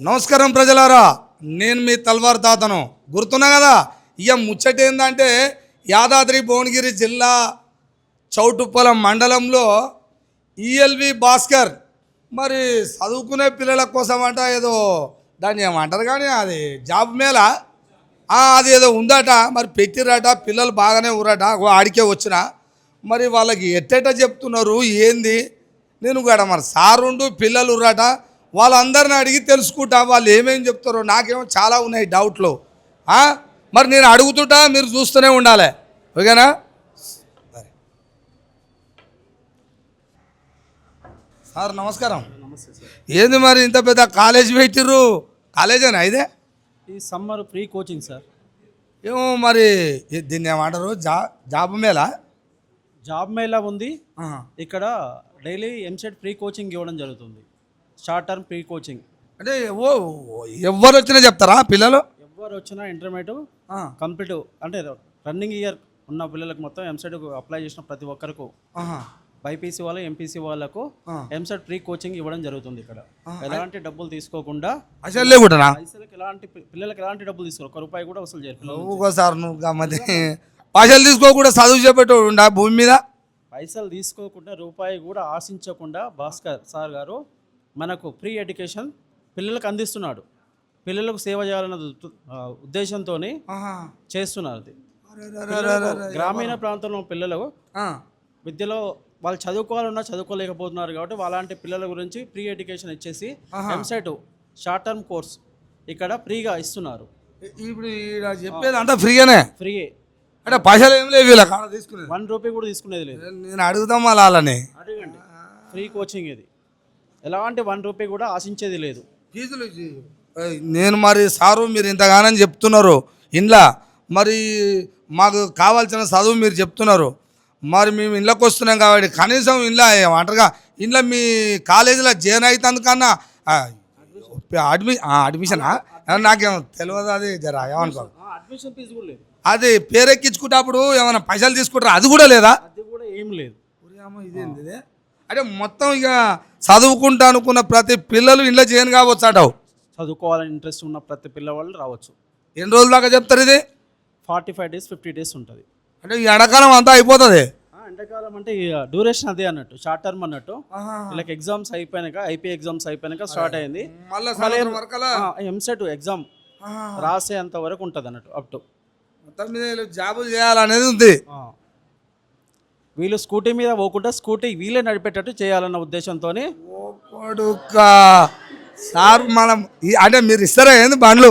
నమస్కారం ప్రజలారా, నేను మీ తల్వార్ తాతను. గుర్తున్నా కదా. ఇక ముచ్చట ఏంటంటే యాదాద్రి భువనగిరి జిల్లా చౌటుప్పల మండలంలో ఈఎల్వి భాస్కర్ మరి చదువుకునే పిల్లల కోసం అంట ఏదో దాన్ని ఏమంటారు కానీ అది జాబ్ మేళ అది ఏదో ఉందట. మరి పెట్టిరట, పిల్లలు బాగానే ఊరట. ఆడికే వచ్చిన మరి వాళ్ళకి ఎట్టేట చెప్తున్నారు ఏంది నేను కూడా మరి సారుండు పిల్లలు ఉర్రట. వాళ్ళందరిని అడిగి తెలుసుకుంటా వాళ్ళు ఏమేమి చెప్తారో. నాకేమో చాలా ఉన్నాయి డౌట్లు. మరి నేను అడుగుతుంటా, మీరు చూస్తూనే ఉండాలి, ఓకేనా? సార్ నమస్కారం. నమస్తే సార్. ఏంది మరి ఇంత పెద్ద కాలేజ్ పెట్టిర్రు? కాలేజేనా ఇదే? ఈ సమ్మర్ ఫ్రీ కోచింగ్ సార్. ఏమో మరి దీన్ని ఏమంటారు, జాబ్ మేళ? జాబ్ మేళా ఉంది ఇక్కడ. డైలీ ఎంసెట్ ఫ్రీ కోచింగ్ ఇవ్వడం జరుగుతుంది. షార్ట్ టర్మ్ ఫ్రీ కోచింగ్ అంటే ఎవరు వచ్చినా చెప్తారా పిల్లలు? ఎవరు వచ్చినా ఇంటర్మీడియట్ కంప్లీట్ అంటే రన్నింగ్ ఇయర్ ఉన్న పిల్లలకు మొత్తం ఎంసెట్ అప్లై చేసిన ప్రతి ఒక్కరికి, బైపీసీ వాళ్ళు ఎంపీసీ వాళ్ళకు ఎంసెట్ ఫ్రీ కోచింగ్ ఇవ్వడం జరుగుతుంది ఇక్కడ. ఎలాంటి డబ్బులు తీసుకోకుండా అసలు కూడా ఎలాంటి పిల్లలకి ఎలాంటి డబ్బులు తీసుకోరు, ఒక్క రూపాయి కూడా వసూలు చేయరు. సార్ నువ్వు పైసలు తీసుకోకుండా చదువు చెప్పేటో ఉండా భూమి మీద? పైసలు తీసుకోకుండా రూపాయి కూడా ఆశించకుండా భాస్కర్ సార్ గారు మనకు ఫ్రీ ఎడ్యుకేషన్ పిల్లలకు అందిస్తున్నాడు. పిల్లలకు సేవ చేయాలన్న ఉద్దేశంతో చేస్తున్నారు. గ్రామీణ ప్రాంతంలో పిల్లలు విద్యలో వాళ్ళు చదువుకోవాలన్నా చదువుకోలేకపోతున్నారు కాబట్టి అలాంటి పిల్లల గురించి ఫ్రీ ఎడ్యుకేషన్ ఇచ్చేసి ఎంసెట్ షార్ట్ టర్మ్ కోర్స్ ఇక్కడ ఫ్రీగా ఇస్తున్నారు. ఇప్పుడు చెప్పేది అంతా ఫ్రీగానే? ఫ్రీయే అంటే పైసలు ఏం లేవు వీళ్ళ తీసుకునేది? 1 రూపీ కూడా తీసుకునేది లేదు. నేను అడుగుదాం వాళ్ళని. అడగండి. ఫ్రీ కోచింగ్ ఇది. ఎలాంటి 1 రూపీ కూడా ఆశించేది లేదు. ఫీజులు నేను మరి సారు మీరు ఇంతగానో చెప్తున్నారు ఇంట్లో, మరి మాకు కావాల్సిన చదువు మీరు చెప్తున్నారు. మరి మేము ఇళ్ళకి వస్తున్నాం కాబట్టి కనీసం ఇంట్లో ఏమంటారుగా, ఇంట్లో మీ కాలేజీలో జాయిన్ అవుతుందుకన్నా అడ్మిషనా నాకేమో తెలియదు. అది జరా ఏమనుకో, అడ్మిషన్ ఫీజు కూడా లేదు. అది పేరెక్కించుకున్నప్పుడు ఏమైనా పైసలు తీసుకుంటారా? అది కూడా లేదా? అది కూడా ఏం లేదు. ఇదేంది ఇదే? అంటే మొత్తం ఇక చదువుకుంటా అనుకున్న ప్రతి పిల్లలు ఇంట్లో చేయను కావచ్చు అంటావు? చదువుకోవాలని ఇంట్రెస్ట్ ఉన్న ప్రతి పిల్లవాళ్ళు రావచ్చు. ఎన్ని రోజుల దాకా చెప్తారు ఇది? 45 డేస్ 50 డేస్ ఉంటుంది. అంటే ఈ ఎండాకాలం అంతా అయిపోతుంది? ఎండాకాలం అంటే డ్యూరేషన్ అదే అన్నట్టు, షార్ట్ టర్మ్ అన్నట్టు. వీళ్ళకి ఎగ్జామ్స్ అయిపోయాక, ఐపీ ఎగ్జామ్స్ అయిపోయాక స్టార్ట్ అయింది. ఎంసెట్ ఎగ్జామ్ రాసేంత వరకు ఉంటుంది అన్నట్టు. అప్ టు మొత్తం మీద జాబులు చేయాలనేది ఉంది. వీళ్ళు స్కూటీ మీద పోకుండా స్కూటీ వీళ్ళే నడిపేటట్టు చేయాలన్న ఉద్దేశంతో. సార్ మనం అంటే మీరు ఇస్తారా ఏంది బండ్లు?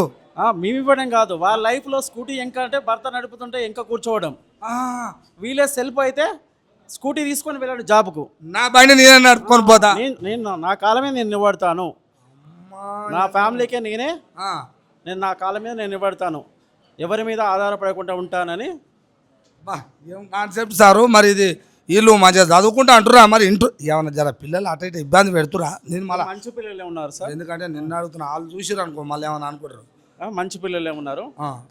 మేము ఇవ్వడం కాదు, వాళ్ళ లైఫ్లో స్కూటీ ఎంక అంటే భర్త నడుపుతుంటే ఎంక కూర్చోవడం. వీళ్ళే సెల్ఫ్ అయితే స్కూటీ తీసుకొని వెళ్ళాడు జాబ్కు. నా బండి నేనే నడుపుకొని పోతా. నేను నా కాలమే నేను నిలబడతాను, నా ఫ్యామిలీకే నేను నా కాలం మీద నేను నిలబడతాను, ఎవరి మీద ఆధారపడకుండా ఉంటానని. ఏం కాన్సెప్ట్ సారు. మరి ఇది వీళ్ళు మంచిగా చదువుకుంటా అంటురా? మరి ఇంటూ ఏమన్నా జర పిల్లలు అటు ఇటు ఇబ్బంది పెడుతురా? నేను మళ్ళీ మంచి పిల్లలే ఉన్నారు సార్. ఎందుకంటే నిన్న అడుగుతున్నా, వాళ్ళు చూసిరు అనుకో మళ్ళీ ఏమన్నా అనుకుంటారు. మంచి పిల్లలే ఉన్నారు,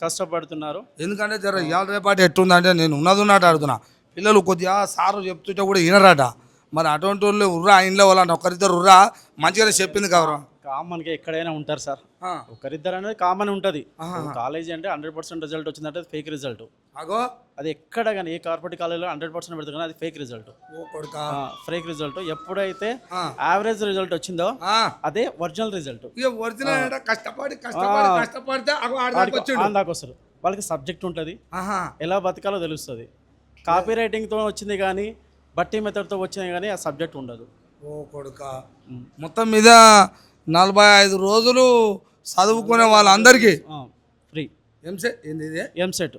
కష్టపడుతున్నారు. ఎందుకంటే జర ఇవాళ రేపాటి ఎట్టుందంటే నేను ఉన్నట్టు అడుగుతున్నా. పిల్లలు కొద్దిగా సారు చెప్తుంటే కూడా వినరాట. మరి అటువంటి వాళ్ళు ఉర్రా ఇంట్లో వాళ్ళంటే ఒకరిద్దరు ఉర్రా మంచిగా చెప్పింది కవరా. కామన్గా ఎక్కడైనా ఉంటారు సార్, ఒకరిద్దరు అనేది కామన్ ఉంటుంది. కాలేజీ అంటే 100% రిజల్ట్ వచ్చిందంటే అది ఫేక్ రిజల్ట్. అది ఎక్కడ కానీ ఏ కార్పొరేట్ కాలేజీలో 100% పెడతారు కానీ అది ఫేక్ రిజల్ట్. ఫేక్ రిజల్ట్ ఎప్పుడైతే యావరేజ్ రిజల్ట్ వచ్చిందో అదే ఒరిజినల్ రిజల్ట్. వస్తారు. వాళ్ళకి సబ్జెక్ట్ ఉంటుంది, ఎలా బతకాలో తెలుస్తుంది. కాపీ రైటింగ్తో వచ్చింది కానీ బట్టి మెథడ్తో వచ్చింది కానీ ఆ సబ్జెక్ట్ ఉండదు. మొత్తం మీద 45 రోజులు చదువుకునే వాళ్ళందరికీ ఫ్రీ ఎంసెట్.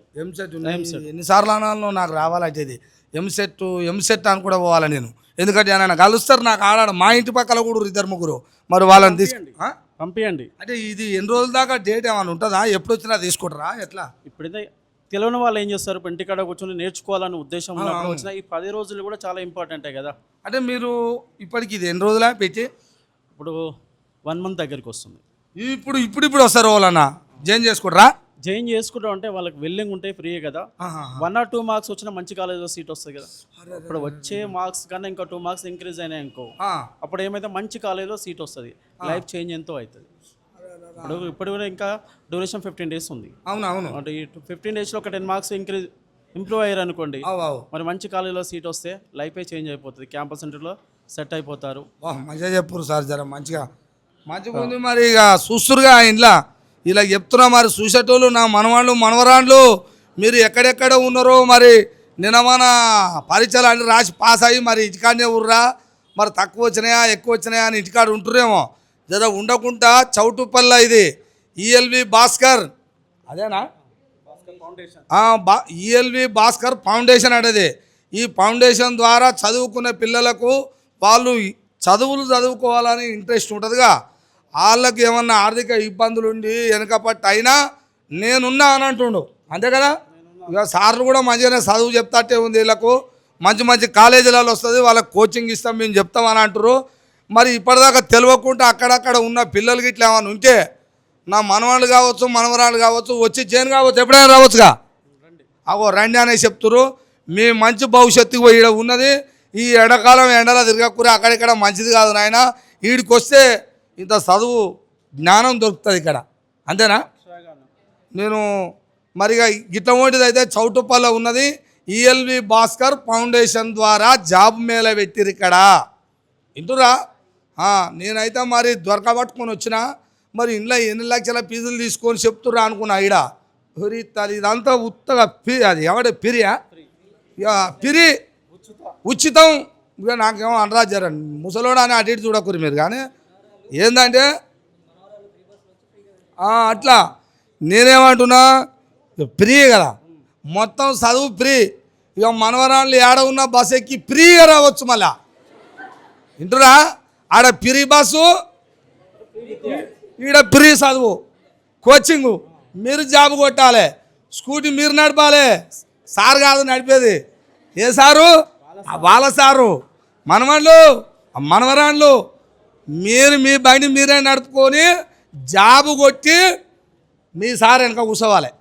ఎన్నిసార్లు అనాలను నాకు రావాలంటే ఇది ఎంసెట్ అని కూడా పోవాలి నేను. ఎందుకంటే ఆయన కలుస్తారు నాకు ఆడాడు. మా ఇంటి పక్కల కూడా 2-3 మరి వాళ్ళని పంపించండి. అంటే ఇది ఎన్ని రోజుల దాకా డేట్ ఏమైనా ఉంటుందా? ఎప్పుడు వచ్చినా తీసుకుంటారా ఎట్లా? ఇప్పుడైతే తెలియని వాళ్ళు ఏం చేస్తారు, ఇంటికాడ కూర్చొని నేర్చుకోవాలనే ఉద్దేశం ఉన్నప్పుడు వచ్చిన ఈ 10 రోజులు కూడా చాలా ఇంపార్టెంటే కదా. అంటే మీరు ఇప్పటికి ఇది ఎన్ని రోజులా పెట్టి? ఇప్పుడు 1 మంత్ దగ్గరికి వస్తుంది. ఇప్పుడు వస్తారు వాళ్ళన్నా జాయిన్ చేసుకుంటారా? జాయిన్ చేసుకుంటాం అంటే వాళ్ళకి వెల్లింగ్ ఉంటాయి, ఫ్రీ కదా. 1 or 2 మార్క్స్ వచ్చిన మంచి కాలేజ్లో సీట్ వస్తుంది కదా. ఇప్పుడు వచ్చే మార్క్స్ కన్నా ఇంకా 2 మార్క్స్ ఇంక్రీజ్ అయినాయి అనుకో, అప్పుడు ఏమైతే మంచి కాలేజ్లో సీట్ వస్తుంది, లైఫ్ చేంజ్ ఎంతో అవుతుంది. ఇప్పుడు కూడా ఇంకా డ్యూరేషన్ 15 days ఉంది. అవును అవును అంటే ఈ 15 daysలో ఒక 10 marks ఇంప్రూవ్ అయ్యారు అనుకోండి, అవు అవు మరి మంచి కాలేజీలో సీట్ వస్తే లైఫే చేంజ్ అయిపోతుంది, క్యాంపస్ ఇంటర్లో సెట్ అయిపోతారు. మంచిగా చెప్పురు సార్, జర మంచిగా ఉంది. మరి ఇక చూస్తురుగా ఇంట్లో ఇలా చెప్తున్నా, మరి చూసేటోళ్ళు నా మనవాళ్ళు మనవరాళ్ళు మీరు ఎక్కడెక్కడ ఉన్నారో మరి నిన్న మన పరీక్షలు అన్ని రాసి పాస్ అయ్యి మరి ఇంటికాడనే ఉర్రా, మరి తక్కువ వచ్చినాయా ఎక్కువ వచ్చినాయా అని ఇంటికాడ ఉంటురేమో, జర ఉండకుండా చౌటుపల్ల ఇది ఈఎల్వి భాస్కర్ అదేనా ఈఎల్వి భాస్కర్ ఫౌండేషన్ అనేది. ఈ ఫౌండేషన్ ద్వారా చదువుకునే పిల్లలకు వాళ్ళు చదువులు చదువుకోవాలని ఇంట్రెస్ట్ ఉంటుందిగా, వాళ్ళకి ఏమన్నా ఆర్థిక ఇబ్బందులు ఉండి వెనకపట్టు అయినా నేనున్నా అని అంటుండు, అంతే కదా. ఇక సార్లు కూడా మంచిగానే చదువు చెప్తాటే ఉంది, వీళ్ళకు మంచి మంచి కాలేజీలలో వస్తుంది, వాళ్ళకి కోచింగ్ ఇస్తాం మేము చెప్తామని అంటారు. మరి ఇప్పటిదాకా తెలియకుండా అక్కడక్కడ ఉన్న పిల్లలకి ఇట్లా ఏమైనా ఉంటే నా మనవాళ్ళు కావచ్చు మనవరాళ్ళు కావచ్చు వచ్చి జైన్ కావచ్చు ఎప్పుడైనా రావచ్చుగా, అగో రండి అనేసి చెప్తారు. మీ మంచి భవిష్యత్తు ఈడ ఉన్నది. ఈ ఎండాకాలం ఎండలో తిరగకూర అక్కడిక్కడ మంచిది కాదు నాయన, వీడికి వస్తే ఇంత చదువు జ్ఞానం దొరుకుతుంది ఇక్కడ, అంతేనా. నేను మరిగా గిట్ల వంటిది అయితే చౌటుప్పల్లో ఉన్నది ఈఎల్వి భాస్కర్ ఫౌండేషన్ ద్వారా జాబ్ మేళ పెట్టిరు ఇక్కడ, ఇంటురా. నేనైతే మరి దొరకబట్టుకొని వచ్చిన, మరి ఇంట్లో ఎన్ని లక్షల ఫీజులు తీసుకొని చెప్తుర్రా అనుకున్నా. ఈడ హరి తల్లి ఇదంతా ఉత్తగా అది ఎవడ పిరియా, ఇక పిరి ఉచితం. ఇక నాకేమో అనరా జర ముసలోడు అని అటు ఇటు చూడకూరు మీరు, కానీ ఏంటంటే అట్లా నేనేమంటున్నా ఫ్రీ కదా, మొత్తం చదువు ఫ్రీ. ఇక మనవరాళ్ళు ఏడ ఉన్న బస్ ఎక్కి ఫ్రీగా రావచ్చు. మళ్ళా ఇంటురా, ఆడ ఫ్రీ బస్సు, ఈడ ఫ్రీ చదువు కోచింగు. మీరు జాబ్ కొట్టాలి, స్కూటీ మీరు నడపాలి, సార్ కాదు నడిపేది. ఏ సారు? వాళ్ళ సారు. మనవాళ్ళు మనవరాళ్ళు మీరు మీ బండి మీరే నడుపుకొని జాబు కొట్టి మీ సార్ వెనక కూర్చోవాలి.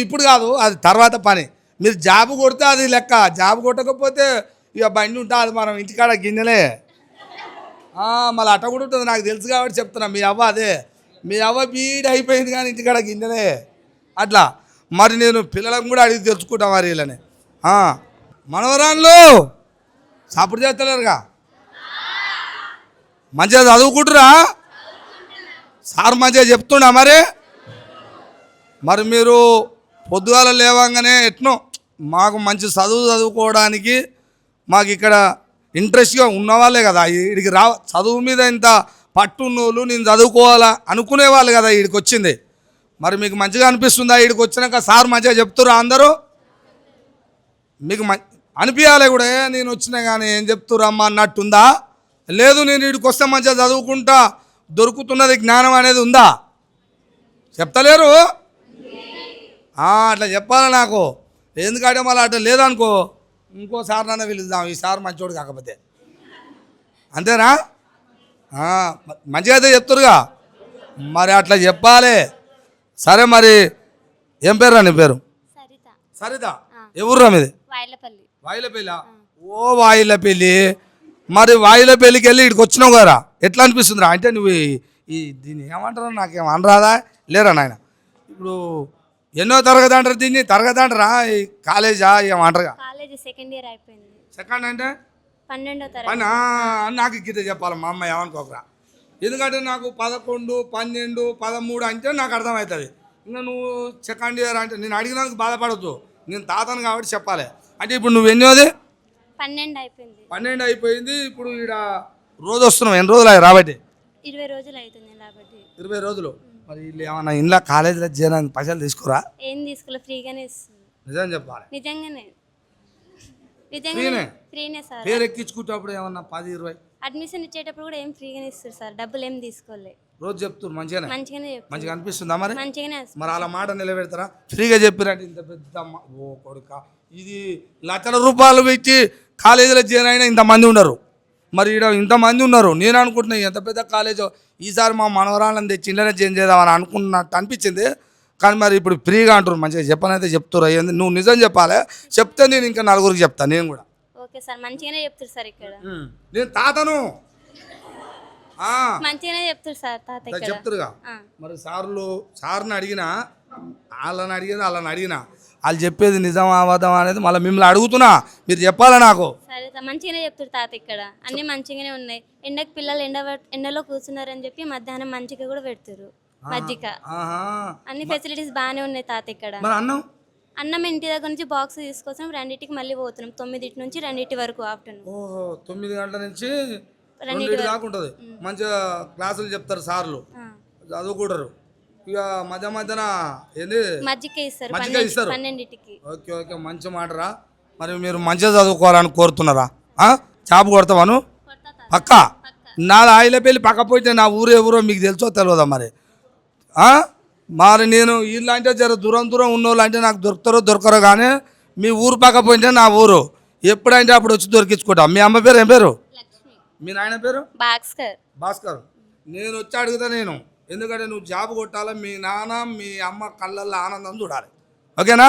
ఇప్పుడు కాదు, అది తర్వాత పని. మీరు జాబు కొడితే అది లెక్క, జాబు కొట్టకపోతే ఇక బండి ఉంటుంది, అది మనం ఇంటికాడ గిన్నెలే. మళ్ళీ అట్ట కూడా ఉంటుంది, నాకు తెలుసు కాబట్టి చెప్తున్నా. మీ అవ్వ అదే, మీ అవ్వ బీడ్ అయిపోయింది కానీ ఇంటికాడ గిన్నెలే అట్లా. మరి నేను పిల్లలకు కూడా అడిగి తెలుసుకుంటా మరి వీళ్ళని. మనవరాళ్ళు సపోర్ట్ చేస్తలేరుగా, మంచిగా చదువుకుంటురా, సార్ మంచిగా చెప్తుండా. మరి మీరు పొద్దుగాల లేవంగానే ఎట్నో మాకు మంచి చదువుకోవడానికి మాకు ఇక్కడ ఇంట్రెస్ట్గా ఉన్నవాళ్ళే కదా, వీడికి చదువు మీద ఇంత పట్టున్నోళ్ళు నేను చదువుకోవాలా అనుకునే వాళ్ళు కదా వీడికి వచ్చింది. మరి మీకు మంచిగా అనిపిస్తుందా? వీడికి వచ్చినాక సార్ మంచిగా చెప్తురా అందరూ? మీకు అనిపించాలి కూడా, నేను వచ్చినా కానీ ఏం చెప్తురమ్మా అన్నట్టుందా? లేదు నేను వీడికి వస్తే మంచిగా చదువుకుంటా దొరుకుతున్నది జ్ఞానం అనేది ఉందా? చెప్తలేరు. అట్లా చెప్పాలి నాకు, ఎందుకంటే మళ్ళీ అట్లా లేదనుకో ఇంకోసారి నన్ను పిలుద్దాం, ఈసారి మంచోడు కాకపోతే, అంతేనా. మంచిగా అయితే చెప్తారుగా, మరి అట్లా చెప్పాలి. సరే మరి ఏం పేరు రా నీ పేరు? సరిత. ఎవరురా మీది? వాయిలపల్లి. ఓ వాయిలపల్లి. మరి వాయిలపల్లికి వెళ్ళి ఇక్కడికి వచ్చినావు కదా, ఎట్లా అనిపిస్తుందిరా? అంటే నువ్వు దీన్ని ఏమంటారు, నాకేం అనరాదా? లేరా నాయన, ఇప్పుడు ఎన్నో తరగతి అంటారు దీన్ని? తరగతి అంటారా? ఈ కాలేజా ఏమంటారుగా? సెకండ్ ఇయర్ అయిపోయింది. సెకండ్ అంటే 12వ తరగతి. నాకు గిట్ట చెప్పాలి మా అమ్మాయి ఏమనుకోకరా, ఎందుకంటే నాకు 11, 12, 13 అంటే నాకు అర్థమవుతుంది. ఇంకా నువ్వు సెకండ్ ఇయర్ అంటే నేను అడిగినందుకు బాధపడద్దు, నేను తాతను కాబట్టి చెప్పాలి. అంటే ఇప్పుడు నువ్వు ఎన్నోది? 12 అయిపోయింది. ఇప్పుడు ఇక్కడ రోజు వస్తున్నావు, ఎన్ని రోజులు అయ్యి రాబట్టి? 20 రోజులు అవుతుంది రాబట్టి. 20 రోజులు. మరి వీళ్ళు ఏమన్నా ఇంట్లో కాలేజీలో చేరడానికి పైసలు తీసుకురా? ఏం తీసుకోలే, ఫ్రీగానే ఇస్తుంది. నిజం చెప్పాలి. నిజంగానే ఫ్రీనే సార్. పేరు ఎక్కించుకుంటప్పుడు ఏమన్నా 10, 20 అడ్మిషన్ ఇచ్చేటప్పుడు కూడా ఏం ఫ్రీగానే ఇస్తారు సార్, డబ్బులు ఏం తీసుకోలే. రోజు చెప్తారు మంచిగానే మంచిగానే అనిపిస్తుందా? మరి మంచిగానే. మరి అలా మాట నిలబెడతారా? ఫ్రీగా చెప్పిరంటే ఇంత పెద్ద ఓ కొడుక, ఇది లక్షల రూపాయలు పెట్టి కాలేజీలో చేరిన అయినా ఇంతమంది ఉండరు. మరి ఇక్కడ ఇంతమంది ఉన్నారు. నేను అనుకుంటున్నా ఎంత పెద్ద కాలేజో, ఈసారి మా మనవరాళ్ళని తెచ్చి ఇంట్లోనే చేంజ్ చేద్దామని అనుకున్నట్టు అనిపించింది. కానీ మరి ఇప్పుడు ఫ్రీగా అంటారు, మంచిగా చెప్పనైతే చెప్తారు. అయ్యింది నువ్వు నిజం చెప్పాలి, చెప్తే నేను ఇంకా నలుగురికి చెప్తాను. నేను కూడా ఓకే సార్, మంచిగానే చెప్తారు సార్ ఇక్కడ. నేను తాతను, ఆ, మంచిగానే చెప్తారు సార్ తాత ఇక్కడ చెప్తారుగా ఆ. మరి సార్ని అడిగినా వాళ్ళని అడిగినా వాళ్ళు చెప్పేది నిజం అబద్ధం అనేది మళ్ళీ మిమ్మల్ని అడుగుతున్నా, మీరు చెప్పాలా నాకు. సరే సార్ మంచిగానే చెప్తారు తాత ఇక్కడ అన్ని మంచిగానే ఉన్నాయి. ఎండకు పిల్లలు ఎండలో కూర్చున్నారని చెప్పి మధ్యాహ్నం మంచిగా కూడా పెడతారు మజ్జిగ. ఆహా. అన్ని ఫెసిలిటీస్ బాగానే ఉన్నాయి తాత ఇక్కడ. మరి అన్నం అన్నం ఇంటి దగ్గర నుంచి బాక్స్ తీసుకొచ్చాం, 2ంటికి మళ్ళీ పోతున్నాం. 9 నుంచి 2 వరకు ఆఫ్టర్నూన్. ఓహో 9 గంటల నుంచి 2 దాకా ఉంటుంది. మంచిగా క్లాసులు చెప్తారు సార్లు, చదువుకుంటారు. ఇక మధ్యాహ్న ఏంది మజ్జిగ ఇస్తారు మజ్జిగ ఇస్తారు. 12ంటికి. ఓకే ఓకే మంచి మాటరా. మరి మీరు మంచిగా చదువుకోవాలని కోరుతున్నారా? జాబ్ కొడతావాను పక్క? నాది ఆయిలపల్లి పక్క పోయితే నా ఊరు ఎవరో మీకు తెలుసో తెలియదా మరి? మరి నేను వీళ్ళంటే జర దూరం ఉన్నోళ్ళు అంటే నాకు దొరకరో కానీ మీ ఊరు పక్క పోయింటే నా ఊరు ఎప్పుడంటే అప్పుడు వచ్చి దొరికించుకుంటాం. మీ అమ్మ పేరు ఏం పేరు? మీ నాయన పేరు? భాస్కర్. నేను వచ్చి అడుగుతా నేను, ఎందుకంటే నువ్వు జాబ్ కొట్టాలి, మీ నాన్న మీ అమ్మ కళ్ళల్లో ఆనందం చూడాలి. ఓకేనా?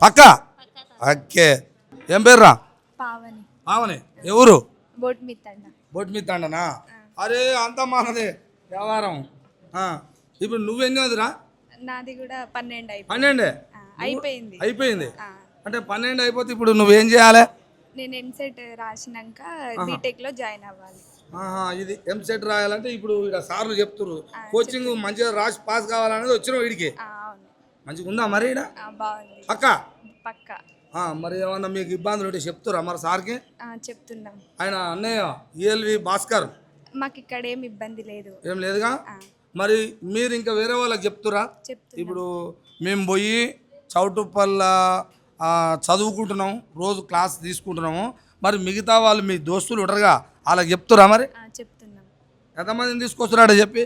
పక్క? ఓకే. ఏం పేరు రా? పావని. ఎవరు? బొట్మిత్తండనా? అరే అంతా మనదే వ్యవహారం. ఇప్పుడు నువ్వెన్ని వదిరా? నాది కూడా 12 12 అయిపోయింది. అంటే 12 అయిపోతే ఇప్పుడు నువ్వేం చేయాలి? నేను ఎంసెట్ రాసినాక బీటెక్ లో జాయిన్ అవ్వాలి. ఇది ఎంసెట్ రాయాలంటే ఇప్పుడు ఇక్కడ సార్లు చెప్తున్నారు కోచింగ్ మంచిగా రాసి పాస్ కావాలనేది వచ్చినావు వీడికి. అవును. మంచిగా ఉందా మరి ఈడ? బాగుంది. పక్క. మరి ఏమన్నా మీకు ఇబ్బందులు ఉంటే చెప్తురా మరి సార్కి? చెప్తున్నాం. ఆయన అన్నయ్య ఈఎల్వి భాస్కర్. మాకు ఇక్కడ ఏం ఇబ్బంది లేదు. ఏం లేదుగా. మరి మీరు ఇంకా వేరే వాళ్ళకి చెప్తురా? ఇప్పుడు మేము పోయి చౌటుప్పల్ల చదువుకుంటున్నాం, రోజు క్లాస్ తీసుకుంటున్నాము. మరి మిగతా వాళ్ళు మీ దోస్తులు ఉంటారుగా, వాళ్ళకి చెప్తురా మరి? చెప్తున్నాం. ఎంతమందిని తీసుకొస్తున్నాడు చెప్పి?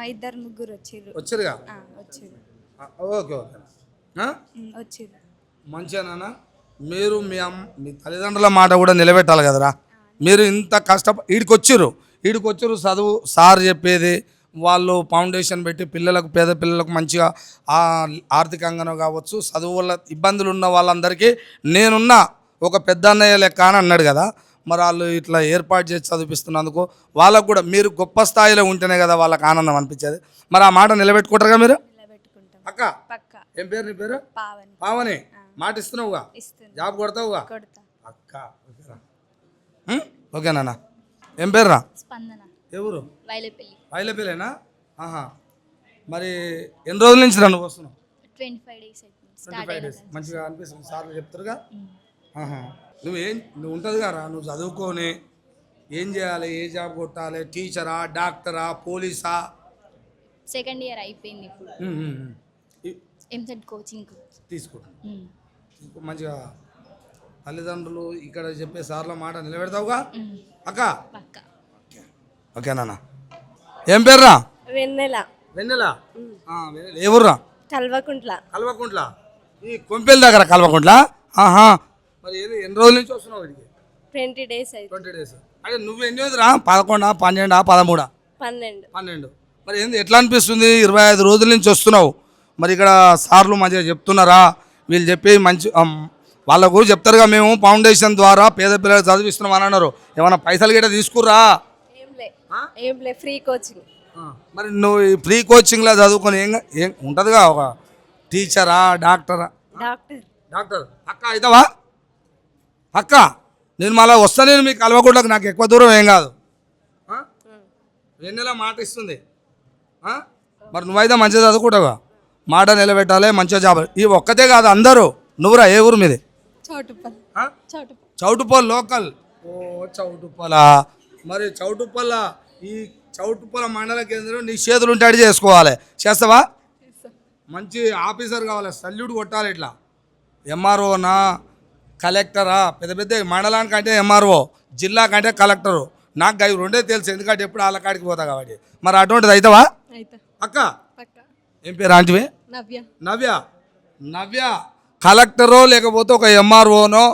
2-3 వచ్చారుగా. వచ్చారు. ఓకే వచ్చారు. మంచిగానా? మీరు మీ తల్లిదండ్రుల మాట కూడా నిలబెట్టాలి కదరా. మీరు ఇంత ఈడికి వచ్చారు చదువు సార్ చెప్పేది, వాళ్ళు ఫౌండేషన్ పెట్టి పిల్లలకు పేద పిల్లలకు మంచిగా ఆర్థికంగానో కావచ్చు చదువు వల్ల ఇబ్బందులు ఉన్న వాళ్ళందరికీ నేనున్న ఒక పెద్ద అన్నయ్య లెక్క అని అన్నాడు కదా. మరి వాళ్ళు ఇట్లా ఏర్పాటు చేసి చదివిస్తున్నందుకు వాళ్ళకు కూడా మీరు గొప్ప స్థాయిలో ఉంటేనే కదా వాళ్ళకి ఆనందం అనిపించేది. మరి ఆ మాట నిలబెట్టుకుంటారుగా మీరు? అక్క ఏం పేరు నీ పేరు? పావని. మాట ఇస్తున్నావుగా, జాబ్ కొడతావుగా అక్క? ఓకేనా? ఏం పేరు రా? ఎవరు? వైలపల్లినా? మరి ఎన్ని రోజుల నుంచి నువ్వు వస్తున్నావు? 25 days. మంచిగా అనిపిస్తుంది సార్లు చెప్తారుగా. నువ్వు ఉంటుంది కదా, నువ్వు చదువుకొని ఏం చేయాలి, ఏ జాబ్ కొట్టాలి, టీచరా, డాక్టరా, పోలీసా? సెకండ్ ఇయర్ అయిపోయింది. ఇప్పుడు ఎంసెట్ కోచింగ్ తీసుకుంటాను. మంచిగా తల్లిదండ్రులు ఇక్కడ చెప్పే సార్ల మాట నిలబెడతావుగా అక్క? ఓకేనా? ఏం పేర్రా? వెన్నెల. ఏ ఊర్రా? కల్వకుంట్ల. ఈ కొంపెల్ దగ్గర కల్వకుంట్ల. మరి ఎన్ని రోజుల నుంచి వస్తున్నావు వీడికి? 20 days. అంటే నువ్వు ఎన్ని రోజురా? 11, 12, 13? 12. మరి ఎట్లా అనిపిస్తుంది? 25 రోజుల నుంచి వస్తున్నావు. మరి ఇక్కడ సార్లు మంచిగా చెప్తున్నారా? వీళ్ళు చెప్పి మంచి వాళ్ళకు చెప్తారుగా, మేము ఫౌండేషన్ ద్వారా పేద పిల్లలు చదివిస్తున్నాం అని అన్నారు. ఏమన్నా పైసలు గిట్ట తీసుకురా? ఏం లే ఫ్రీ కోచింగ్. మరి నువ్వు ఈ ఫ్రీ కోచింగ్లో చదువుకొని ఏం ఉంటుందిగా, ఒక టీచరా, డాక్టరా? డాక్టర్. అక్క అవుతావా? అక్క నేను మళ్ళీ వస్తాను మీకు కలవకుండాకు, నాకు ఎక్కువ దూరం ఏం కాదు. వెన్నెల మాట ఇస్తుంది. మరి నువ్వైతే మంచిగా చదువుకుంటావా? మాట నిలబెట్టాలి, మంచిగా జాబ్. ఇవి ఒక్కతే కాదు అందరూ. నువ్వురా? ఏ ఊరు మీది? చౌటుప్పల్ లోకల్. ఓ చౌటుప్పల. మరి చౌటుప్పల, ఈ చౌటుప్పల మండల కేంద్రం నీ చేతులు ఉంటే అడిగి చేసుకోవాలి. చేస్తావా? మంచి ఆఫీసర్ కావాలి, సల్యూట్ కొట్టాలి. ఇట్లా ఎంఆర్ఓనా, కలెక్టరా? పెద్ద మండలానికి అంటే ఎంఆర్ఓ, జిల్లా కంటే కలెక్టరు. నాకు అవి రెండే తెలుసు, ఎందుకంటే ఎప్పుడు వాళ్ళ కాడికి పోతా కాబట్టి. మరి అటువంటిది అవుతావా అక్క? ఏం పేరు ఆంటివి? నవ్య. కలెక్టరో లేకపోతే ఒక ఎంఆర్ఓనో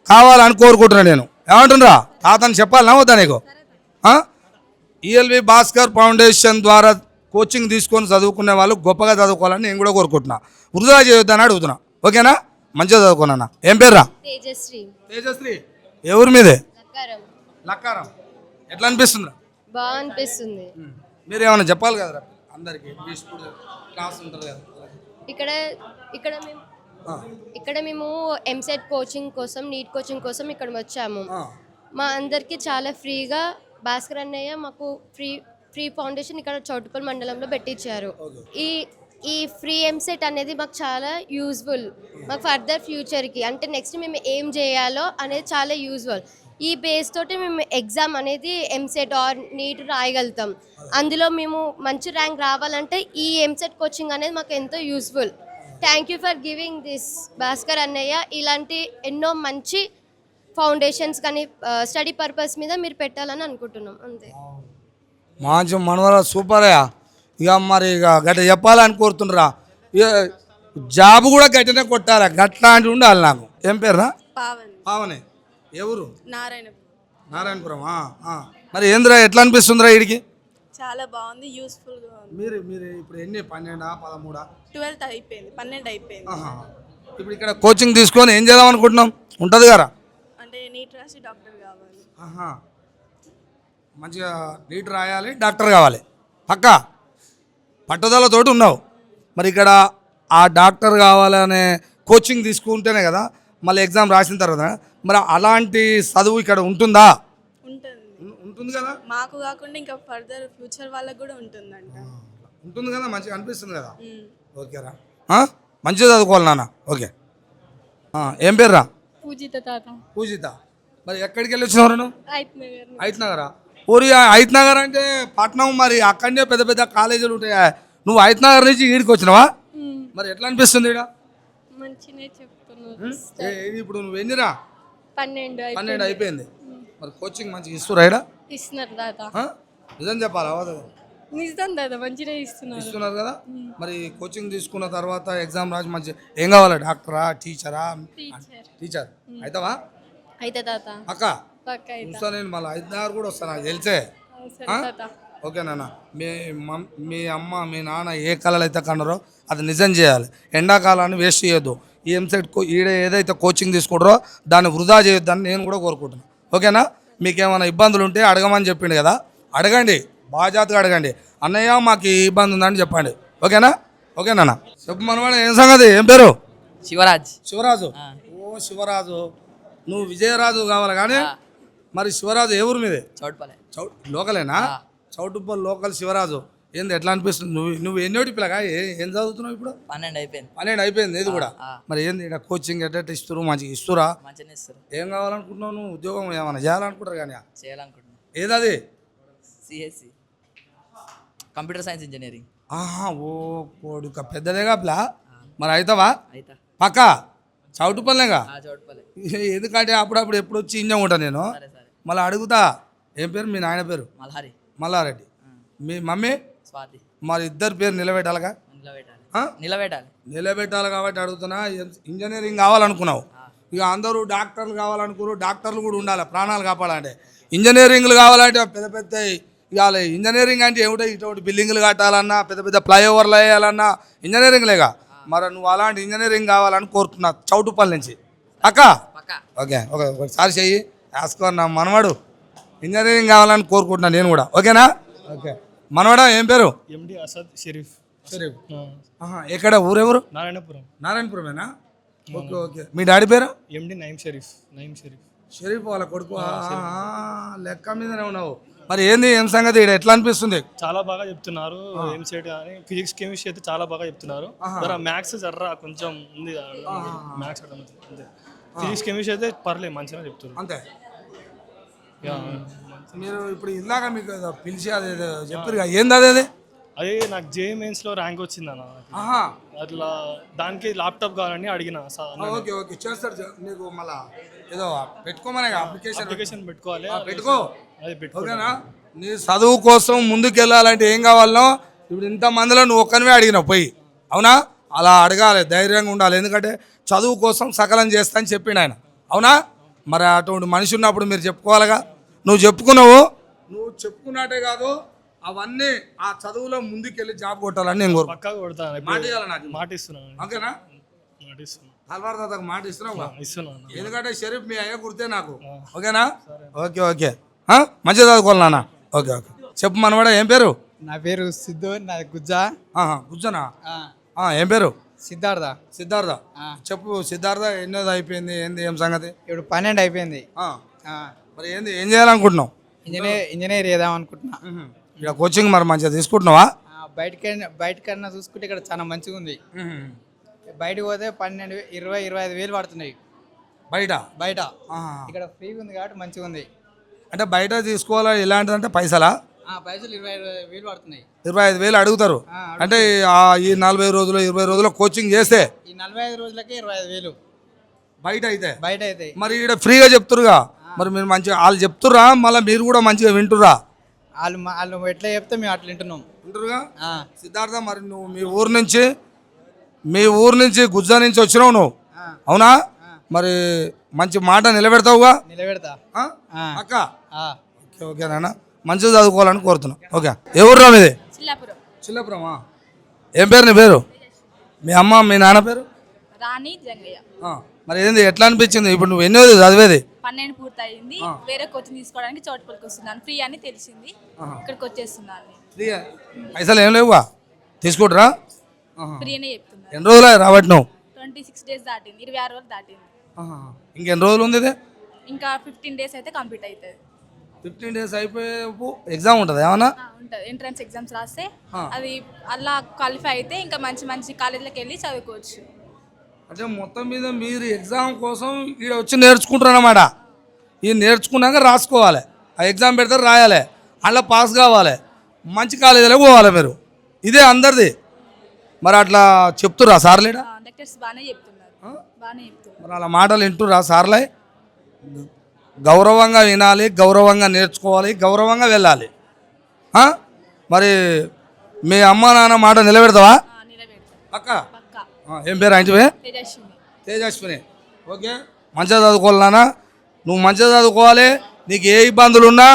కావాలని కోరుకుంటున్నాను నేను. ఏమంటున్నా తాతని చెప్పాలన్నా వద్దా నీకు? ఈఎల్వి భాస్కర్ ఫౌండేషన్ ద్వారా కోచింగ్ తీసుకొని చదువుకునే వాళ్ళు గొప్పగా చదువుకోవాలని నేను కూడా కోరుకుంటున్నా. వృధా చేయొద్దని అడుగుతున్నా. ఓకేనా? మంచిగా చదువుకున్నా. ఏం పేర్రా? తేజశ్రీ. ఎవరి మీదే? లక్కారం. ఎట్లా అనిపిస్తుందా? బాగా అనిపిస్తుంది. మీరు ఏమైనా చెప్పాలి కదరా అందరికి ఇప్పుడు క్లాస్ ఉంటుంది కదా. ఇక్కడ ఇక్కడ మేము ఇక్కడ మేము ఎంసెట్ కోచింగ్ కోసం, నీట్ కోచింగ్ కోసం ఇక్కడ వచ్చాము. మా అందరికీ చాలా ఫ్రీగా భాస్కర్ అన్నయ్య మాకు ఫ్రీ ఫౌండేషన్ ఇక్కడ చౌటుపల్లి మండలంలో పెట్టించారు. ఈ ఫ్రీ ఎంసెట్ అనేది మాకు చాలా యూజ్ఫుల్. మాకు ఫర్దర్ ఫ్యూచర్కి అంటే నెక్స్ట్ మేము ఏం చేయాలో అనేది చాలా యూజ్ఫుల్. ఈ బేస్ తోటి మేము ఎగ్జామ్ అనేది ఎంసెట్ ఆర్ నీట్ రాయగలుగుతాం. అందులో మేము మంచి ర్యాంక్ రావాలంటే ఈ ఎంసెట్ కోచింగ్ అనేది మాకు ఎంతో useful. Thank you for giving this Bhaskar అన్నయ్య. ఇలాంటి ఎన్నో మంచి ఫౌండేషన్స్ కానీ స్టడీ పర్పస్ మీద మీరు పెట్టాలని అనుకుంటున్నాం. అంతే. మంచి మనవరా సూపర్యా. ఇక మరి ఇక గట్ట చెప్పాలని కోరుతుండ్రా. ఇక జాబ్ కూడా గట్టినే కొట్టాలి, గట్లాంటి ఉండాలి. నాకు ఏం పేరురా? పావని. ఎవరు? నారాయణపురం. మరి ఏంద్రా ఎట్లా అనిపిస్తుందిరా వీడికి? చాలా బాగుంది, యూస్ఫుల్గా ఉంది. మీరు మీరు ఇప్పుడు ఎన్ని 12, 13? 12th అయిపోయింది, 12 అయిపోయింది. ఇప్పుడు ఇక్కడ కోచింగ్ తీసుకొని ఏం చేద్దాం అనుకుంటున్నాం? ఉంటుంది కదా, అంటే నీట్ రాసి డాక్టర్ కావాలి. మంచిగా నీట్ రాయాలి, డాక్టర్ కావాలి, పక్కా పట్టుదలతోటి ఉన్నావు. మరి ఇక్కడ ఆ డాక్టర్ కావాలనే కోచింగ్ తీసుకుంటేనే కదా మళ్ళీ ఎగ్జామ్ రాసిన తర్వాత మరి అలాంటి చదువు ఇక్కడ ఉంటుందా? ఉంటుంది కదా. మాకు కాకుండా ఇంకా ఫర్దర్ ఫ్యూచర్ వాళ్ళకి కూడా ఉంటుందంట. ఉంటుంది కదా, మంచిగా అనిపిస్తుంది కదా. ఓకేరా, మంచిగా చదువుకోవాలి నాన్న. ఓకే. ఏం పేరురా? పూజిత తాత. పూజిత. మరి ఎక్కడికి వెళ్ళి వచ్చినవరా నువ్వు? ఐత్ నగరా. ఊరి ఐత్ నగర్ అంటే పట్నం, మరి అక్కడనే పెద్ద పెద్ద కాలేజీలు ఉంటాయా? నువ్వు ఐత్ నగర్ నుంచి ఈడికి వచ్చినావా? మరి ఎట్లా అనిపిస్తుంది ఇక్కడ? మంచిగా చెప్తున్నారు. ఇప్పుడు నువ్వు ఎన్నిరా? 12 అయిపోయింది. మరి కోచింగ్ మంచిగా ఇస్తురా ఇక్కడ? ఇస్తున్నారు తాత. నిజం చెప్పాలా? నిజం తాత, మంచిగా ఇస్తున్నారు కదా. మరి కోచింగ్ తీసుకున్న తర్వాత ఎగ్జామ్ రాసి మంచి ఏం కావాలి? డాక్టరా, టీచరా? టీచర్ అవుతావా? అయితే తాత అక్క చూస్తా నేను. మళ్ళీ 5 నగర్ కూడా వస్తాను, నాకు తెలిసే. ఓకే నాన్న. మీ అమ్మ మీ నాన్న ఏ కళలు అయితే కన్నారో అది నిజం చేయాలి. ఎండాకాలాన్ని వేస్ట్ చేయొద్దు. ఈ ఎంసెట్ ఈడ ఏదైతే కోచింగ్ తీసుకుంటారో దాన్ని వృధా చేయొద్దని నేను కూడా కోరుకుంటున్నాను. ఓకేనా? మీకు ఏమైనా ఇబ్బందులు ఉంటే అడగమని చెప్పిండు కదా, అడగండి, బాజాతుగా అడగండి. అన్నయ్య మాకు ఈ ఇబ్బంది ఉందని చెప్పండి. ఓకేనా? ఓకేనా? చెప్పు మనవాడు. ఏం సంగతి? ఏం పేరు? శివరాజు. ఓ శివరాజు, నువ్వు విజయరాజు కావాలి కానీ మరి శివరాజు ఏ ఊరు మీదే? లోకలేనా? చౌటుప్పల్ లోకల్ శివరాజు. ఏంది ఎట్లా అనిపిస్తుంది? నువ్వు ఎన్నోటి పిల్లగా ఏం చదువుతున్నావు ఇప్పుడు? 12 అయిపోయింది. ఇది కూడా మరి ఏంది ఇక్కడ కోచింగ్ ఎట్ట ఇస్తురు? మంచిగా ఇస్తురా? ఏం కావాలనుకుంటున్నావు నువ్వు? ఉద్యోగం ఏమైనా చేయాలనుకుంటారు కానీ ఏదది? CSC, computer science engineering. ఓ కొడుక పెద్దదేగా ప్లా. మరి అవుతావా? పక్కా చౌటుపల్లేగా. ఎందుకంటే అప్పుడప్పుడు ఎప్పుడు వచ్చి ఇంజం ఉంటాను నేను. మళ్ళీ అడుగుతా. ఏం పేరు మీ నాయన పేరు? మల్లారెడ్డి. మీ మమ్మీ? స్వాతి. మరి ఇద్దరు పేరు నిలబెట్టాలిగా? నిలబెట్టాలి కాబట్టి అడుగుతున్నా. ఇంజనీరింగ్ కావాలనుకున్నావు, ఇక అందరూ డాక్టర్లు కావాలనుకున్నారు. డాక్టర్లు కూడా ఉండాలి ప్రాణాలు కాపాడాలంటే. ఇంజనీరింగ్లు కావాలంటే పెద్ద పెద్ద ఇవాళ ఇంజనీరింగ్ అంటే ఏమిటో ఇటువంటి బిల్డింగ్లు కట్టాలన్నా, పెద్ద పెద్ద ఫ్లైఓవర్లు వేయాలన్నా ఇంజనీరింగ్లేగా. మరి నువ్వు అలాంటి ఇంజనీరింగ్ కావాలని కోరుతున్నా చౌటుపల్లి నుంచి. అక్క ఓకే ఓకే ఒకసారి చెయ్యి వేసుకోన్న మనవాడు. ఇంజనీరింగ్ కావాలని కోరుకుంటున్నా నేను కూడా. ఓకేనా? ఓకే. మనవాడా ఏం పేరు? ఎండి అసద్ షరీఫ్. ఎక్కడ ఊరెవరు? నారాయణపురమేనా? Okay okay. మీ డాడీ పేరు? ఎండి నయీం షరీఫ్. షరీఫ్ వాళ్ళ కొడుకు. లెక్క మీదనే ఉన్నావు. మరి ఏంది ఏం సంగతి? ఎట్లా అనిపిస్తుంది? చాలా బాగా చెప్తున్నారు. ఎంసెట్ కానీ ఫిజిక్స్ కెమిస్ట్రీ అయితే చాలా బాగా చెప్తున్నారు. మ్యాథ్స్ జర్రా కొంచెం ఉంది. మ్యాథ్స్ ఫిజిక్స్ కెమిస్ట్రీ అయితే పర్లేదు, మంచిగా చెప్తున్నారు. అంతే. మీరు ఇప్పుడు ఇందాక మీకు పిలిచి అది చెప్పారు కదా, ఏంది అదే? అదే నాకు జేఈ మెయిన్స్లో ర్యాంక్ వచ్చింది అన్న. అట్లా దానికి ల్యాప్టాప్ కావాలని అడిగిన. ఓకే ఓకే చేస్తారు. నీకు మళ్ళీ ఏదో పెట్టుకోమనే అప్లికేషన్ పెట్టుకోవాలి. పెట్టుకో. ఓకేనా? నీ చదువు కోసం ముందుకు వెళ్ళాలంటే ఏం కావాలనో ఇప్పుడు ఇంతమందిలో నువ్వు ఒక్కనివే అడిగినావు పోయి. అవునా? అలా అడగాలి, ధైర్యంగా ఉండాలి. ఎందుకంటే చదువు కోసం సకలం చేస్తా అని చెప్పిండు ఆయన. అవునా? మరి అటువంటి మనిషి ఉన్నప్పుడు మీరు చెప్పుకోవాలిగా. నువ్వు చెప్పుకున్నట్టే కాదు, అవన్నీ ఆ చదువులో ముందుకెళ్ళి జాబ్ కొట్టాలని నేను మాట ఇస్తున్నాను. ఓకేనా? అల్వార్ దాదాకు మాట ఇస్తున్నావు. ఎందుకంటే షరీఫ్ మీ అయ్య గుర్తే నాకు. ఓకేనా? Okay okay. మంచిగా చదువుకోవాలి నాన్న. Okay okay. చెప్పు మనవాడ ఏం పేరు? నా పేరు సిద్ధు, నాది గుజ్జా. కూర్చోనా? ఏం పేరు? సిద్ధార్థ. సిద్ధార్థ. చెప్పు సిద్ధార్థ, ఎన్నోది అయిపోయింది, ఏంది ఏం సంగతి? ఇప్పుడు 12 అయిపోయింది. మరి ఏంది ఏం చేయాలనుకుంటున్నావు? ఇంజనీర్ చేద్దాం అనుకుంటున్నా. ఇక్కడ కోచింగ్ మరి మంచిగా తీసుకుంటున్నావా? బయటకన్నా చూసుకుంటే ఇక్కడ చాలా మంచిగా ఉంది. బయటకు పోతే 12, 20, 25 వేలు పడుతున్నాయి బయట. ఇక్కడ ఫ్రీగా ఉంది కాబట్టి మంచిగా ఉంది. అంటే బయట తీసుకోవాలా ఎలాంటిదంటే పైసలా? పైసలు 25 వేలు పడుతున్నాయి. 25 వేలు అడుగుతారు. అంటే ఈ 40 రోజులు 20 రోజులు కోచింగ్ చేస్తే ఈ 45 రోజులకే 25 వేలు బయట అయితే. మరి ఇక్కడ ఫ్రీగా చెప్తురుగా, మరి మీరు మంచిగా వాళ్ళు చెప్తుర్రా, మళ్ళీ మీరు కూడా మంచిగా వింటురా? వాళ్ళు ఎట్లా చెప్తే మేము అట్లా వింటురుగా. సిద్ధార్థ, మరి నువ్వు మీ ఊరు నుంచి గుజ్జా నుంచి వచ్చినావు నువ్వు, అవునా? మరి మంచి మాట నిలబెడతావుగా? నిలబెడతా అక్క. ఓకే నాన్న, మంచిగా చదువుకోవాలని కోరుతున్నాం. ఓకే, ఎవరురా మీది? చిల్లపురమా. ఏం పేరు నీ పేరు? మీ అమ్మ మీ నాన్న పేరు? రాణి జంగయ్య. మరి ఏంది ఎట్లా అనిపించింది? ఇప్పుడు నువ్వు ఎన్నో చదివేది? 12 పూర్తయింది. వేరే కోచింగ్ తీసుకోవడానికి చోటుపల్లికి వస్తున్నాను. ఫ్రీ అని తెలిసింది, ఇక్కడికి వచ్చేస్తున్నాను. పైసలు ఏం లేవుగా, తీసుకుంటారా? ఫ్రీ అనే చెప్తున్నారు. ఎన్ని రోజులు రాబట్టి నువ్వు? 26 డేస్ దాటింది, 26 రోజులు దాటింది. ఇంకెన్ని రోజులు ఉంది ఇది? ఇంకా 15 డేస్ అయితే కంప్లీట్ అవుతుంది. 15 డేస్ అయిపోయే ఎగ్జామ్ ఉంటుంది ఏమన్నా? ఉంటుంది. ఎంట్రన్స్ ఎగ్జామ్స్ రాస్తే అది అలా క్వాలిఫై అయితే ఇంకా మంచి మంచి కాలేజీలకు వెళ్ళి చదువుకోవచ్చు. అంటే మొత్తం మీద మీరు ఎగ్జామ్ కోసం ఇక్కడ వచ్చి నేర్చుకుంటారు అన్నమాట. ఇది నేర్చుకున్నాక రాసుకోవాలి, ఆ ఎగ్జామ్ పెడతారు, రాయాలి, అలా పాస్ కావాలి, మంచి కాలేజీలో పోవాలి మీరు. ఇదే అందరిది. మరి అట్లా చెప్తుర్రా సార్లేడా? లెక్చర్స్ బాగానే చెప్తున్నారు. మరి అలా మాటలు వింటుర్రా సార్లే? గౌరవంగా వినాలి, గౌరవంగా నేర్చుకోవాలి, గౌరవంగా వెళ్ళాలి. మరి మీ అమ్మ నాన్న మాట నిలబెడతావా అక్క? ఏం పేరు ఆయనవే? తేజస్విని. ఓకే, మంచిగా చదువుకోవాలి నాన్న, నువ్వు మంచిగా చదువుకోవాలి. నీకు ఏ ఇబ్బందులు ఉన్నా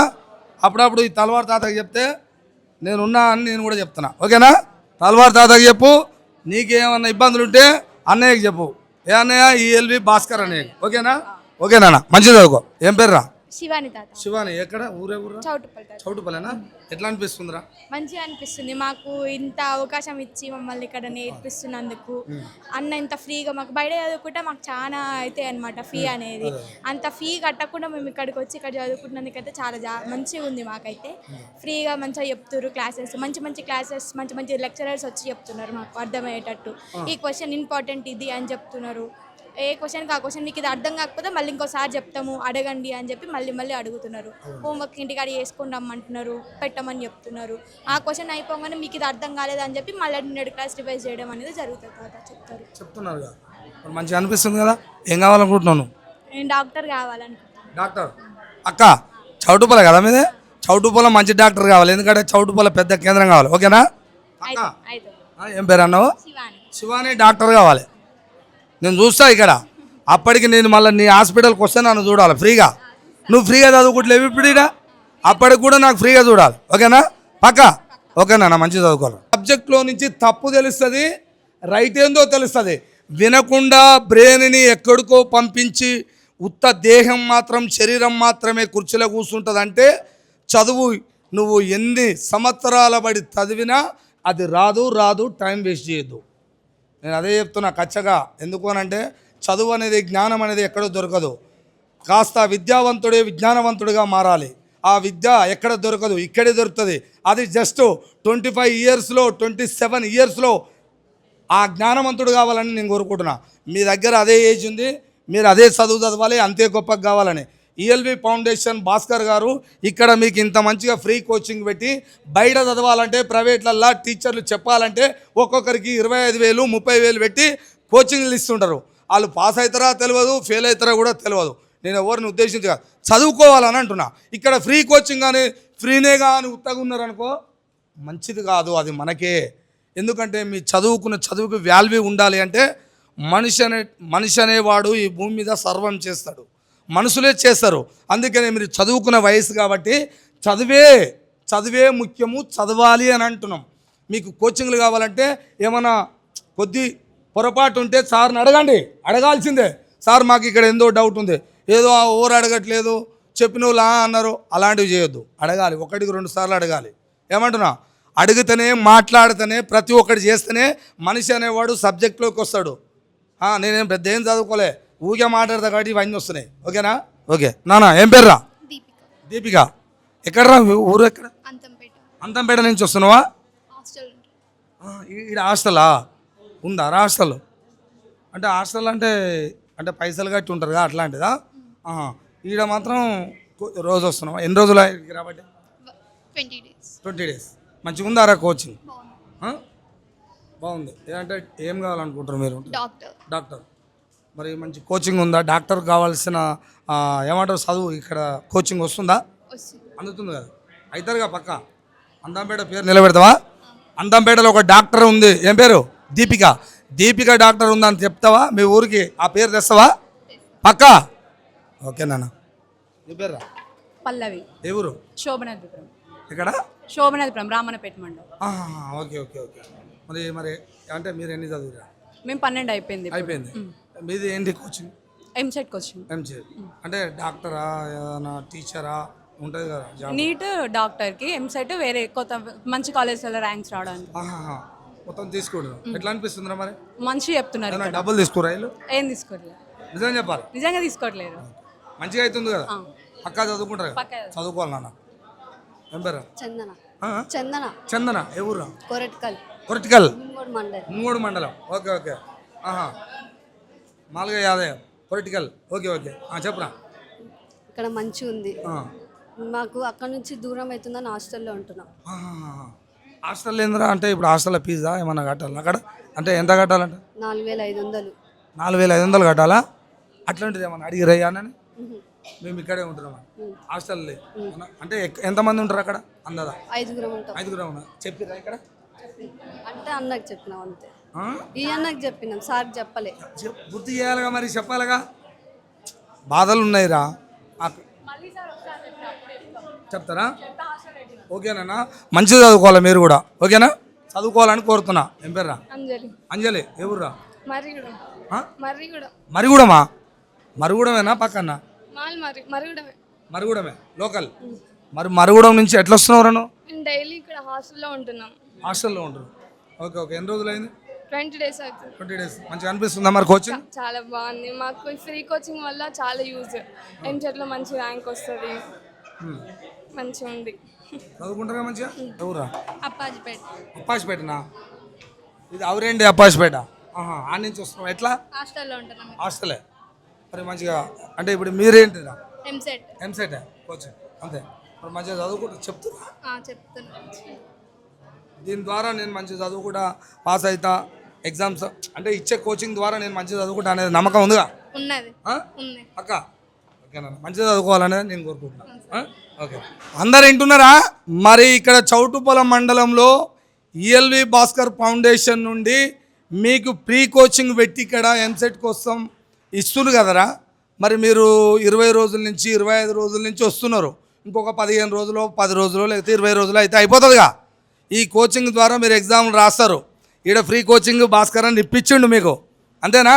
అప్పుడప్పుడు ఈ తలవారు తాతకి చెప్తే నేనున్నా అని నేను కూడా చెప్తున్నా. ఓకేనా? తలవారు తాతకి చెప్పు, నీకేమన్నా ఇబ్బందులు ఉంటే అన్నయ్యకి చెప్పు. ఏ అన్నయ్య? ఈఎల్వి భాస్కర్ అన్నయ్య. ఓకేనా? ఓకేనా, మంచిగా చదువుకో. ఏం పేరు రా? శివాని తాత. శివాని. ఎక్కడ ఊరే? చౌటుపల్లి. చౌటుపల్లినా? ఎట్లా అనిపిస్తుందిరా? మంచిగా అనిపిస్తుంది. మాకు ఇంత అవకాశం ఇచ్చి మమ్మల్ని ఇక్కడ నేర్పిస్తున్నందుకు. అన్న ఇంత ఫ్రీగా మాకు బయట చదువుకుంటే మాకు చాలా అయితే అనమాట ఫీ అనేది. అంత ఫీ కట్టకుండా మేము ఇక్కడికి వచ్చి ఇక్కడ చదువుకుంటున్నందుకైతే చాలా మంచిగా ఉంది. మాకైతే ఫ్రీగా మంచిగా చెప్తున్నారు క్లాసెస్, మంచి మంచి క్లాసెస్, మంచి మంచి లెక్చరర్స్ వచ్చి చెప్తున్నారు మాకు అర్థమయ్యేటట్టు. ఈ క్వశ్చన్ ఇంపార్టెంట్ ఇది అని చెప్తున్నారు. ఏ క్వశ్చన్కి ఆ క్వశ్చన్ మీకు ఇది అర్థం కాకపోతే మళ్ళీ ఇంకోసారి చెప్తాము అడగండి అని చెప్పి మళ్ళీ అడుగుతున్నారు. హోంవర్క్ ఇంటికాడ చేసుకొని రమ్మంటున్నారు, పెట్టమని చెప్తున్నారు. ఆ క్వశ్చన్ అయిపోగానే మీకు ఇది అర్థం కాలేదు అని చెప్పి మళ్ళీ 2 క్లాస్ రివైజ్ చేయడం అనేది జరుగుతుంది కదా చెప్తున్నారు. మంచిగా అనిపిస్తుంది కదా. ఏం కావాలనుకుంటున్నాను? నేను డాక్టర్ కావాలనుకుంటున్నాను. డాక్టర్. అక్క, చౌటుపల్ల కదా మీదే? చౌటుపల్ల మంచి డాక్టర్ కావాలి, ఎందుకంటే చౌటుపల్ల పెద్ద కేంద్రం కావాలి. ఓకేనా? ఏం పేరు అన్నావు? శివాని డాక్టర్ కావాలి. నేను చూస్తా ఇక్కడ. అప్పటికి నేను మళ్ళీ నీ హాస్పిటల్కి వస్తే నన్ను చూడాలి ఫ్రీగా. నువ్వు ఫ్రీగా చదువుకుంటలేవు ఇప్పుడు ఇక్కడ, అప్పటికి కూడా నాకు ఫ్రీగా చూడాలి. ఓకేనా? పక్క. ఓకేనా, మంచిగా చదువుకోవాలి. సబ్జెక్ట్లో నుంచి తప్పు తెలుస్తుంది, రైట్ ఏందో తెలుస్తుంది. వినకుండా బ్రెయిన్ని ఎక్కడికో పంపించి ఉత్త దేహం మాత్రం, శరీరం మాత్రమే కుర్చీలో కూర్చుంటుందంటే చదువు నువ్వు ఎన్ని సంవత్సరాల బడి చదివినా అది రాదు. టైం వేస్ట్ చేయొద్దు. నేను అదే చెప్తున్నా కచ్చగా. ఎందుకు అనంటే చదువు అనేది, జ్ఞానం అనేది ఎక్కడో దొరకదు. కాస్త విద్యావంతుడే విజ్ఞానవంతుడిగా మారాలి. ఆ విద్య ఎక్కడ దొరకదు, ఇక్కడే దొరుకుతుంది. అది జస్ట్ 25 ఇయర్స్లో 27 ఇయర్స్లో ఆ జ్ఞానవంతుడు కావాలని నేను కోరుకుంటున్నా. మీ దగ్గర అదే ఏజ్ ఉంది, మీరు అదే చదువు చదవాలి, అంతే గొప్పగా కావాలని. ఈఎల్వి ఫౌండేషన్ భాస్కర్ గారు ఇక్కడ మీకు ఇంత మంచిగా ఫ్రీ కోచింగ్ పెట్టి, బయట చదవాలంటే ప్రైవేట్లల్లో టీచర్లు చెప్పాలంటే ఒక్కొక్కరికి 25,000 30,000 పెట్టి కోచింగ్లు ఇస్తుంటారు. వాళ్ళు పాస్ అవుతారా తెలియదు, ఫెయిల్ అవుతారా కూడా తెలియదు. నేను ఎవరిని ఉద్దేశించగా చదువుకోవాలని అంటున్నా. ఇక్కడ ఫ్రీ కోచింగ్ కానీ ఫ్రీనే కానీ ఉత్తగా ఉన్నారనుకో మంచిది కాదు, అది మనకే. ఎందుకంటే మీ చదువుకున్న చదువుకు వాల్యూ ఉండాలి అంటే మనిషి అనేవాడు ఈ భూమి మీద సర్వం చేస్తాడు, మనుషులే చేస్తారు. అందుకనే మీరు చదువుకున్న వయసు కాబట్టి చదివే ముఖ్యము, చదవాలి అని అంటున్నాం. మీకు కోచింగ్లు కావాలంటే ఏమైనా కొద్ది పొరపాటు ఉంటే సార్ని అడగాల్సిందే. సార్ మాకు ఇక్కడ ఎంతో డౌట్ ఉంది, ఏదో ఓవర్ అడగట్లేదు, చెప్పిన వాళ్ళు అన్నారు, అలాంటివి చేయొద్దు. అడగాలి, ఒకటికి 2 సార్లు అడగాలి. ఏమంటున్నా, అడిగితేనే మాట్లాడితేనే ప్రతి ఒక్కటి చేస్తేనే మనిషి అనేవాడు సబ్జెక్ట్లోకి వస్తాడు. నేనేం పెద్ద ఏం చదువుకోలే, ఊగే మాట్లాడతా కాబట్టి ఇవన్నీ వస్తున్నాయి. ఓకేనా? ఓకే. నానా ఏం పేర్రా? దీపిక. ఎక్కడరా ఊరు? ఎక్కడ? అంతంపేట నుంచి వస్తున్నావా? ఈడ హాస్టలా ఉందా? హాస్టల్ అంటే హాస్టల్ అంటే అంటే పైసలు కట్టి ఉంటారు కదా, అట్లాంటిదా? ఈడ మాత్రం రోజు వస్తున్నావా? ఎన్ని రోజులు రాబట్టి? 20 days. మంచిగా ఉందారా కోచింగ్? బాగుంది. అంటే ఏం కావాలనుకుంటారు మీరు? డాక్టర్. మరి మంచి కోచింగ్ ఉందా? డాక్టర్ కావాల్సిన ఏమంటారు చదువు ఇక్కడ కోచింగ్ వస్తుందా? అందుతుంది కదా, అవుతారుగా పక్క. అందంపేట పేరు నిలబెడతావా? అందంపేటలో ఒక డాక్టర్ ఉంది, ఏం పేరు? దీపిక డాక్టర్ ఉందని చెప్తావా? మీ ఊరికి ఆ పేరు తెస్తావా పక్క? ఓకే నాన్న. నీ పేరు? పల్లవి. ఏ ఊరు? శోభనాద్రిపురం. ఇక్కడ శోభనాద్రిపురం, రామన్నపేట మండలం. ఓకే. మరి అంటే మీరు ఎన్ని చదువురా? మేము 12 అయిపోయింది. మీది ఏంటి కోచింగ్? ఎంసెట్ కోచింగ్. అంటే డాక్టరా, ఏదైనా టీచరా ఉంటుంది కదా జాబ్? నీట్ డాక్టర్కి, ఎంసెట్ వేరే కొత్త మంచి కాలేజ్లలో ర్యాంక్స్ రావడానికి. మొత్తం తీసుకుంటారు. ఎట్లా అనిపిస్తుందిరా మరి? మంచిగా చెప్తున్నారు. డబ్బులు తీసుకోరా వీళ్ళు? ఏం తీసుకోవట్లేదు. నిజం చెప్పాలి, నిజంగా తీసుకోవట్లేదు. మంచిగా అవుతుంది కదా, పక్కా చదువుకుంటారు కదా? చదువుకోవాలి నాన్న. ఏం పేరు? చందన. ఏ ఊరు? కొరటికల్, మున్గోడు మండలం. ఓకే. మాల్గా యాదయ్య, కొరటికల్. ఓకే. చెప్పురా. ఇక్కడ మంచిగా ఉంది. మాకు అక్కడ నుంచి దూరం అవుతుందని హాస్టల్లో ఉంటున్నాం. హాస్టల్ ఏంద్రా? అంటే ఇప్పుడు హాస్టల్లో ఫీజా ఏమన్నా కట్టాలి అక్కడ? అంటే ఎంత కట్టాలంటే? 4500. 4500 కట్టాలా? అట్లాంటిది ఏమన్నా అడిగిరయ్యా అని? మేము ఇక్కడే ఉంటున్నాం హాస్టల్. అంటే ఎంతమంది ఉంటారు అక్కడ? అందదా? 5గురం ఉన్నా. చెప్పిరా ఇక్కడ? అంటే అన్నకు చెప్పినాం అంతే. ఈ అన్నకు చెప్పినాం, సార్ చెప్పలే. గుర్తు చేయాలిగా, మరి చెప్పాలిగా. బాధలు ఉన్నాయిరా, చెప్తారా? ఓకేనా? మంచిగా చదువుకోవాలి మీరు కూడా, ఓకేనా? చదువుకోవాలని కోరుతున్నా. ఏం పేర్రా? అంజలి. ఏ ఊర్రా? మరిగూడమా? మరుగుడమేనా పక్కన? మరుగుడమే లోకల్. మరి మరుగుడం నుంచి ఎట్లా వస్తున్నావు? డైలీ ఇక్కడ హాస్టల్లో ఉంటారు. ఓకే. ఎన్ని రోజులు అయింది? 20 days అవుతుంది. 20 days. మంచిగా అనిపిస్తుందా మరి కోచింగ్? చాలా బాగుంది. మాకు ఫ్రీ కోచింగ్ వల్ల చాలా యూజ్. ఎంసెట్లో మంచి ర్యాంక్ వస్తుంది. మంచిగా ఉంది. చదువుకుంటారా మంచిగా? ఎవరా? అప్పాజిపేటనా? ఇది అవరేంటి అప్పాజిపేట? ఆ నుంచి వస్తున్నాం. ఎట్లా? హాస్టల్లో ఉంటున్నాం. హాస్టలే. మరి మంచిగా అంటే ఇప్పుడు మీరేంటిరా? ఎంసెట్ కోచింగ్ అంతే. మరి మంచిగా చదువుకుంటా చెప్తున్నా. దీని ద్వారా నేను మంచిగా చదువుకుంటా పాస్ అవుతా, ఎగ్జామ్స్ అంటే ఇచ్చే కోచింగ్ ద్వారా నేను మంచిగా చదువుకుంటా అనేది నమ్మకం ఉందిగా? అక్క ఓకేనా? మంచిగా చదువుకోవాలనేది నేను కోరుకుంటున్నాను. ఓకే. అందరు వింటున్నారా? మరి ఇక్కడ చౌటుప్పల మండలంలో ఈఎల్వి భాస్కర్ ఫౌండేషన్ నుండి మీకు ప్రీ కోచింగ్ పెట్టి ఇక్కడ ఎంసెట్ కోసం ఇస్తున్నారు కదరా. మరి మీరు 20 రోజుల నుంచి 25 రోజుల నుంచి వస్తున్నారు. ఇంకొక 15 రోజులు 10 రోజులు లేకపోతే 20 రోజులు అయితే అయిపోతుందిగా. ఈ కోచింగ్ ద్వారా మీరు ఎగ్జామ్లు రాస్తారు. ఇక్కడ ఫ్రీ కోచింగ్ భాస్కర్ అని ఇప్పించిండు మీకు, అంతేనా?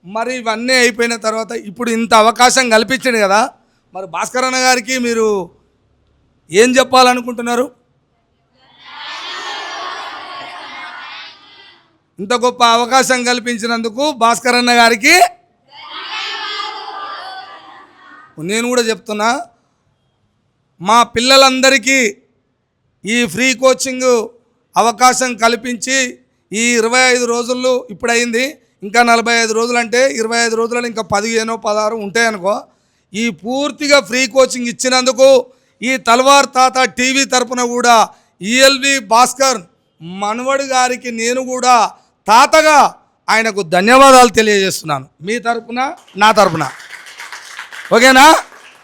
మరి ఇవన్నీ అయిపోయిన తర్వాత ఇప్పుడు ఇంత అవకాశం కల్పించిండు కదా, మరి భాస్కర్ అన్న గారికి మీరు ఏం చెప్పాలనుకుంటున్నారు? ఇంత గొప్ప అవకాశం కల్పించినందుకు భాస్కర్ అన్న గారికి నేను కూడా చెప్తున్నా. మా పిల్లలందరికీ ఈ ఫ్రీ కోచింగ్ అవకాశం కల్పించి ఈ 25 రోజులు ఇప్పుడు అయింది, ఇంకా 45 రోజులు అంటే 25 రోజులలో ఇంకా 15 16 ఉంటాయనుకో. ఈ పూర్తిగా ఫ్రీ కోచింగ్ ఇచ్చినందుకు ఈ తల్వార్ తాత టీవీ తరపున కూడా ఈఎల్వి భాస్కర్ మనవడు గారికి నేను కూడా తాతగా ఆయనకు ధన్యవాదాలు తెలియజేస్తున్నాను, మీ తరపున నా తరపున. ఓకేనా?